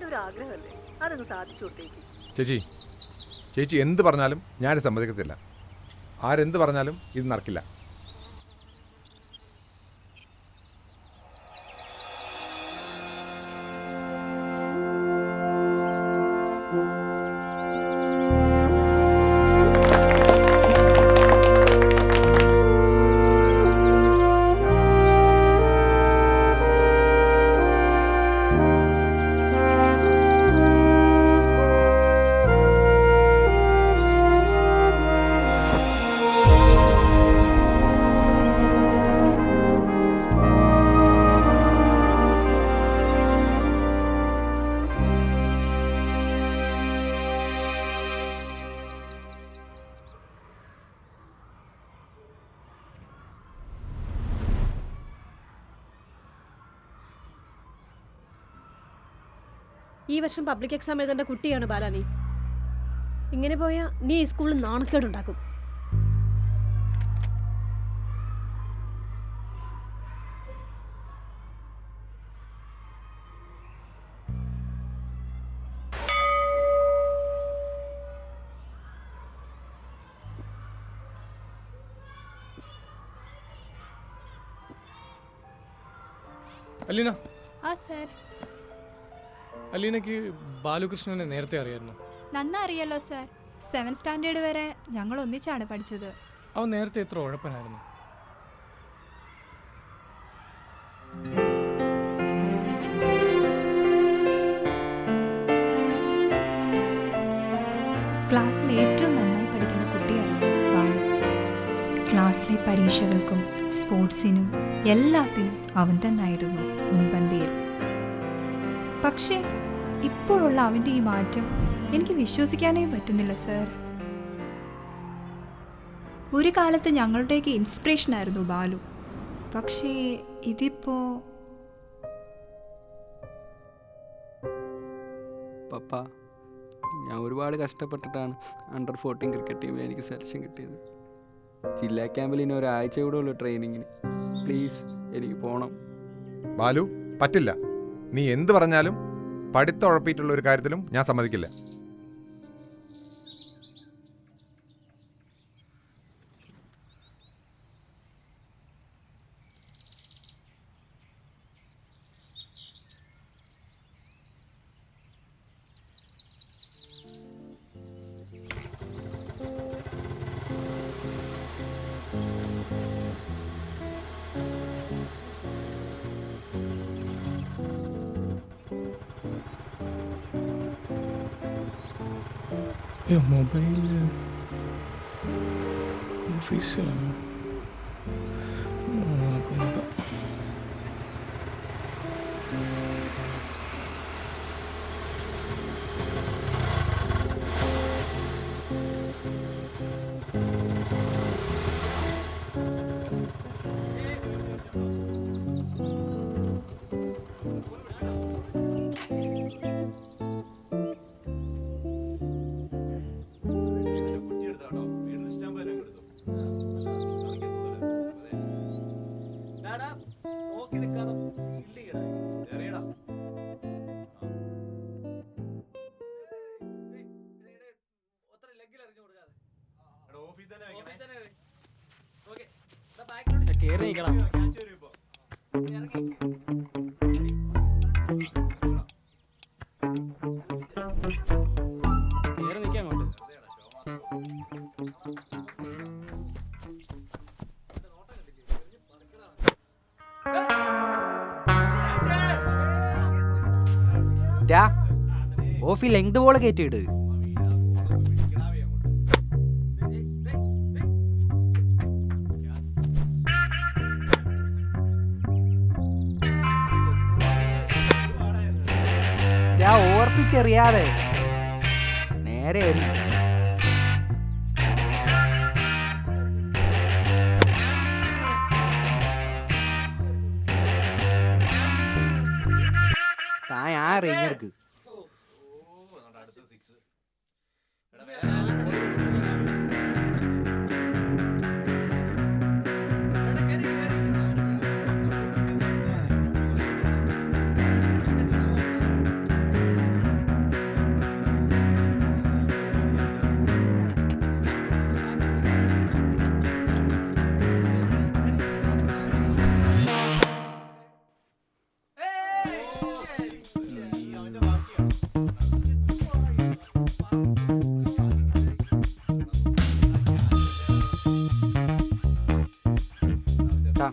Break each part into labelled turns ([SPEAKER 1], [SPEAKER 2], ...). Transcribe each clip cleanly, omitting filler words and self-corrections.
[SPEAKER 1] ഒരു ആഗ്രഹമല്ലേ, അതങ്ങ് സാധിച്ചു കൊടുത്തേക്ക്.
[SPEAKER 2] ചേച്ചി ചേച്ചി എന്ത് പറഞ്ഞാലും ഞാൻ സമ്മതിക്കത്തില്ല. ആരെന്ത് പറഞ്ഞാലും ഇത് നടക്കില്ല.
[SPEAKER 3] ഈ വർഷം പബ്ലിക് എക്സാം എഴുതേണ്ട കുട്ടിയാണ് ബാല നീ. ഇങ്ങനെ പോയാൽ നീ ഈ സ്കൂളിൽ നാണക്കേടുണ്ടാക്കും.
[SPEAKER 4] അലീന.
[SPEAKER 5] ആ സർ.
[SPEAKER 4] അലീനയ്ക്ക് ബാലകൃഷ്ണനെ നേരത്തെ അറിയായിരുന്നു?
[SPEAKER 5] നന്നാ അറിയാലോ സർ. 7th സ്റ്റാൻഡേർഡ് വരെ ഞങ്ങൾ ഒന്നിച്ചാണ് പഠിച്ചത്.
[SPEAKER 4] അവൻ നേരത്തെ എത്ര ഉഴപ്പനായിരുന്നു.
[SPEAKER 5] ക്ലാസ്സിൽ ഏറ്റവും നന്നായി പഠിക്കുന്ന കുട്ടിയായിരുന്നു ബാലു. ക്ലാസ്സിലെ പരീക്ഷകൾക്കും സ്പോർട്സിനും എല്ലാത്തിനും അവൻ തന്നെയായിരുന്നു മുൻപന്തിയിൽ. പക്ഷേ ഇപ്പോഴുള്ള അവൻ്റെ ഈ മാറ്റം എനിക്ക് വിശ്വസിക്കാനേ പറ്റുന്നില്ല സർ. ഒരു കാലത്ത് ഞങ്ങളുടെയൊക്കെ ഇൻസ്പിറേഷനായിരുന്നു ബാലു. പക്ഷേ ഇതിപ്പോ
[SPEAKER 6] പപ്പ, ഞാൻ ഒരുപാട് കഷ്ടപ്പെട്ടിട്ടാണ് അണ്ടർ 14 ക്രിക്കറ്റ് ടീമിൽ എനിക്ക് സെലക്ഷൻ കിട്ടിയത്. ജില്ലാ ക്യാമ്പിൽ ഇനി ഒരാഴ്ച കൂടെ ഉള്ളൂ ട്രെയിനിങ്ങിന്. പ്ലീസ് എനിക്ക് പോകണം.
[SPEAKER 2] ബാലു പറ്റില്ല. നീ എന്ത് പറഞ്ഞാലും പഠിത്തം ഉഴപ്പിയിട്ടുള്ള ഒരു കാര്യത്തിലും ഞാൻ സമ്മതിക്കില്ല.
[SPEAKER 4] മൊബൈൽ ഓഫീസിലാണ്.
[SPEAKER 6] ഓഫി ലെങ്ത് ബോൾ കയറ്റിയിട്. ഓർപ്പിച്ചെറിയാതെ നേരെ താൻ ആ റേഞ്ഞെടുക്ക്. കേട്ടാ.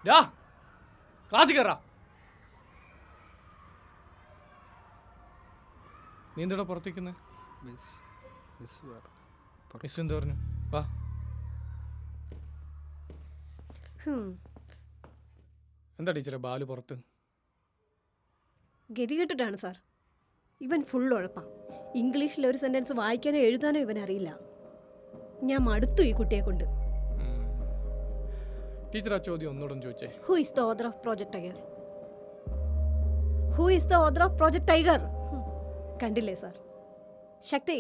[SPEAKER 4] ഡാ ക്ലാസ്സിൽ കയറാ. നീ എന്താ പുറത്തേക്കുന്നത്? മിസ് എന്താ പറഞ്ഞു? വാ. എന്താ ടീച്ചറെ ബാലു പുറത്ത്?
[SPEAKER 3] ഗതികെട്ടിട്ടാണ് സാർ. ഇവൻ ഫുൾ ഉഴപ്പാ. ഇംഗ്ലീഷിൽ ഒരു സെന്റൻസ് വായിക്കാനോ എഴുതാനോ ഇവൻ അറിയില്ല. ഞാൻ മടുത്തു ഈ കുട്ടിയെ കൊണ്ട്.
[SPEAKER 4] ടീച്ചർ ആ ചോദ്യം ഒന്നുകൂടെ ചോദിച്ചേ.
[SPEAKER 3] Who is the author of project tiger? Who is the author of project tiger? കണ്ടില്ലേ sir? Shakti,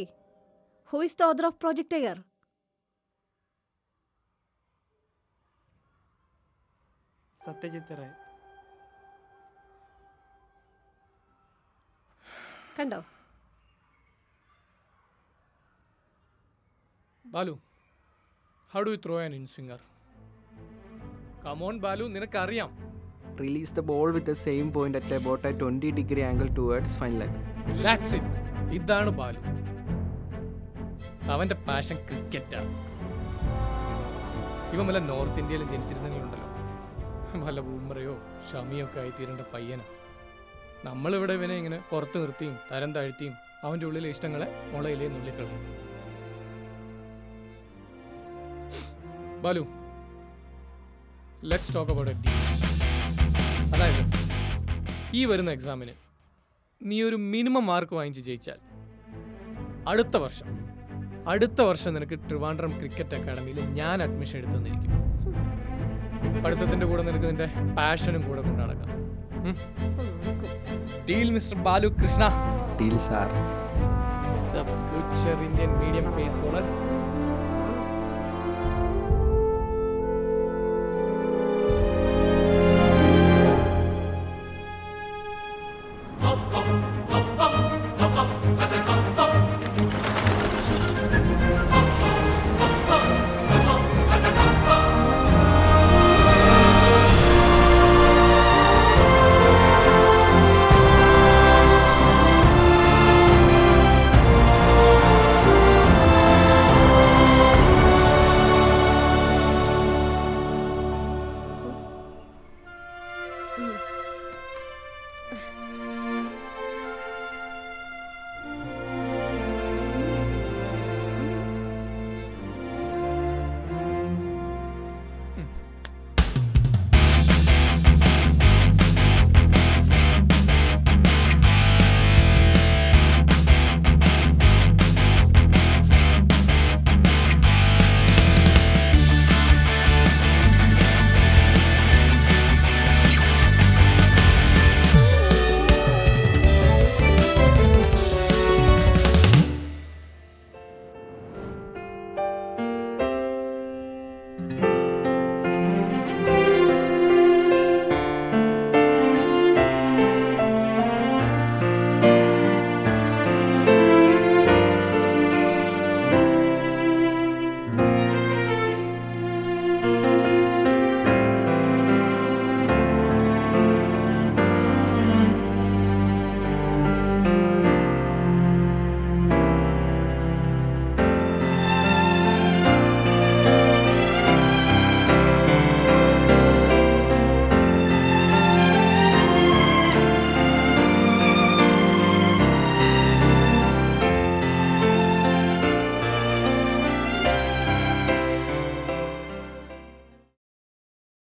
[SPEAKER 3] who is the author of project tiger?
[SPEAKER 7] Satyajit Ray.
[SPEAKER 3] കണ്ടോ?
[SPEAKER 4] Balu, how do you throw an inswinger? Come on Balu, നിനക്കറിയാം.
[SPEAKER 6] Release the ball with the same point at about a 20-degree angle towards fine leg.
[SPEAKER 4] That's it. ഇതാണ് ബാലു. അവൻ്റെ passion ക്രിക്കറ്റാണ്. ഇവൻ വല്ല north ഇന്ത്യയിൽ ജനിച്ചിരുന്നെങ്കിലുണ്ടല്ലോ, വല്ല ബൂമറയോ ഷമിയോ ഒക്കെ ആയിത്തീരേണ്ട പയ്യനാണ്. നമ്മളിവിടെ ഇവനെ ഇങ്ങനെ പുറത്ത് നിർത്തിയും തരം താഴ്ത്തിയും അവൻ്റെ ഉള്ളിലെ ഇഷ്ടങ്ങളെ മുളയിലേ നുള്ളിക്കളയും. Balu, let's talk about a deal. അതായത് ഈ വരുന്ന എക്സാമിന് നീ ഒരു മിനിമം മാർക്ക് വാങ്ങിച്ച് ജയിച്ചാൽ അടുത്ത വർഷം നിനക്ക് ട്രിവാൻഡ്രം ക്രിക്കറ്റ് അക്കാഡമിയിൽ ഞാൻ അഡ്മിഷൻ എടുത്തു തന്നിരിക്കും. പഠിത്തത്തിൻ്റെ കൂടെ നിനക്ക് നിന്റെ പാഷനും കൂടെ കൊണ്ടു നടക്കാം. Deal mister Balu Krishna.
[SPEAKER 6] Deal, sir.
[SPEAKER 4] The future Indian medium pace bowler.